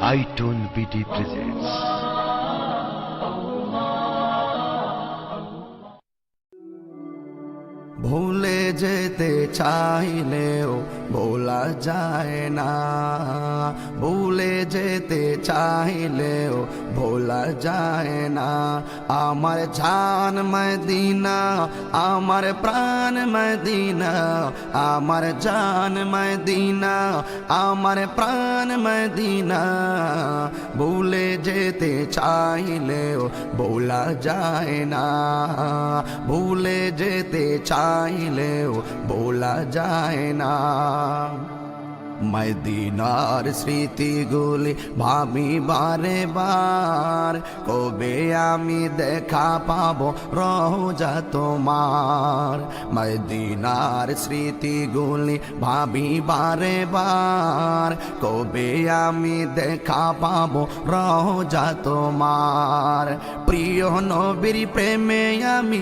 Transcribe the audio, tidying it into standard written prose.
আইটন BD presents. ভুলে যেতে চাইলেও ভোলা যায় না, ভুলে যেতে চাইলেও ভোলা যায় না। আমার জান মদিনা, আমার প্রাণ মদিনা, আমার জান মদিনা, আমার প্রাণ মদিনা। ভুলে যেতে চাইলেও ভোলা যায় না, ভুলে যেতে চাইলেও ভোলা যায় না। মদিনার স্মৃতিগুলি ভাবি বারে বার, কবে আমি দেখা পাবো রোজা তোমার। মদিনার স্মৃতিগুলি ভাবি বারে বার, কবে আমি দেখা পাবো রোজা তোমার। প্রিয় নবীর প্রেমে আমি